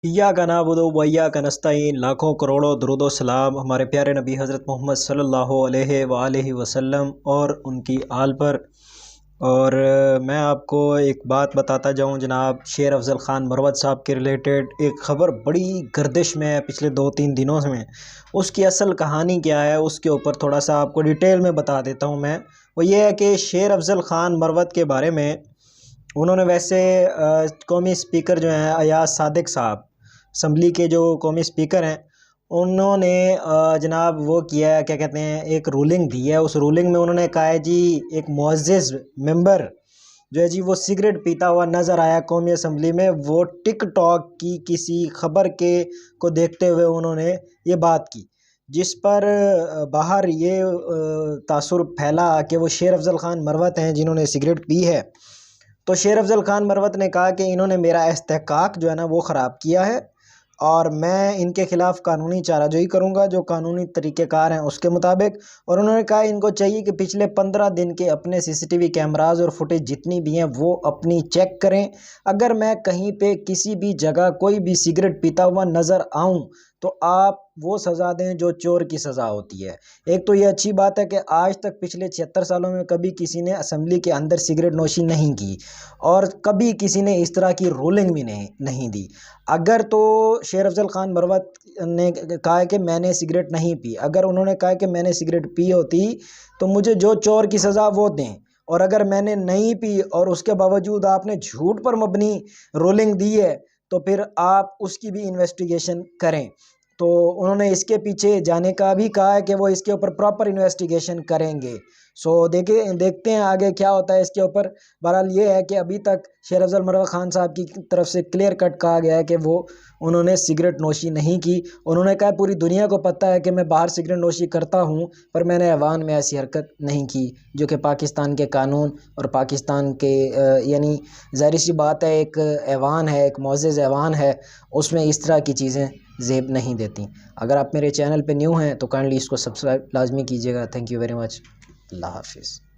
इय्याक नअबुदु व इय्याक नस्तईन। लाखों करोड़ों दुरूद व सलाम हमारे प्यारे नबी हज़रत मोहम्मद सल्लल्लाहु अलैहि वसल्लम और उनकी आल पर। और मैं आपको एक बात बताता जाऊं जनाब, शेर अफ़ज़ल ख़ान मरवत साहब के रिलेटेड एक ख़बर बड़ी गर्दिश में है पिछले 2-3 दिनों में। उसकी असल कहानी क्या है उसके ऊपर थोड़ा सा आपको डिटेल में बता देता हूं मैं। वो ये है कि शेर अफ़ज़ल ख़ान मरवत के बारे में उन्होंने वैसे कौमी स्पीकर जो हैं अयाज सादिक साहब, असम्बली के जो कौमी स्पीकर हैं, उन्होंने जनाब वो किया है, क्या कहते हैं, एक रूलिंग दी है। उस रूलिंग में उन्होंने कहा है जी एक मुअज़्ज़िज़ मेंबर जो है जी वो सिगरेट पीता हुआ नज़र आया कौमी असम्बली में। वो टिकटॉक की किसी खबर के को देखते हुए उन्होंने ये बात की, जिस पर बाहर ये तासुर फैला कि वो शेर अफ़ज़ल ख़ान मरवत हैं जिन्होंने सिगरेट पी है। तो शेर अफ़ज़ल ख़ान मरवत ने कहा कि इन्होंने मेरा इस्तेहक़ाक़ जो है ना वो ख़राब किया है और मैं इनके ख़िलाफ़ कानूनी चाराजोई करूँगा जो कानूनी तरीक़ेकार हैं उसके मुताबिक। और उन्होंने कहा इनको चाहिए कि पिछले 15 दिन के अपने सीसीटीवी कैमराज़ और फुटेज जितनी भी हैं वो अपनी चेक करें। अगर मैं कहीं पे किसी भी जगह कोई भी सिगरेट पीता हुआ नज़र आऊँ तो आप वो सज़ा दें जो चोर की सज़ा होती है। एक तो ये अच्छी बात है कि आज तक पिछले 76 सालों में कभी किसी ने असम्बली के अंदर सिगरेट नोशी नहीं की और कभी किसी ने इस तरह की रूलिंग भी नहीं दी। अगर तो शेर अफ़ज़ल ख़ान मरवत ने कहा है कि मैंने सिगरेट नहीं पी, अगर उन्होंने कहा कि मैंने सिगरेट पी होती तो मुझे जो चोर की सज़ा वो दें। और अगर मैंने नहीं पी और उसके बावजूद आपने झूठ पर मबनी रूलिंग दी है तो फिर आप उसकी भी इन्वेस्टिगेशन करें। तो उन्होंने इसके पीछे जाने का भी कहा है कि वो इसके ऊपर प्रॉपर इन्वेस्टिगेशन करेंगे। देखते हैं आगे क्या होता है इसके ऊपर। बहरहाल ये है कि अभी तक शेर अफ़ज़ल मरवत ख़ान साहब की तरफ से क्लियर कट कहा गया है कि वो उन्होंने सिगरेट नोशी नहीं की। उन्होंने कहा पूरी दुनिया को पता है कि मैं बाहर सिगरेट नोशी करता हूं, पर मैंने ऐवान में ऐसी हरकत नहीं की जो कि पाकिस्तान के कानून और पाकिस्तान के यानी ज़ाहिर सी बात है, एक ऐवान है, एक मुअज़्ज़ज़ ऐवान है, उसमें इस तरह की चीज़ें ज़ेब नहीं देती। अगर आप मेरे चैनल पे न्यू हैं तो काइंडली इसको सब्सक्राइब लाजमी कीजिएगा। Thank you very much. अल्लाह हाफ़िज़।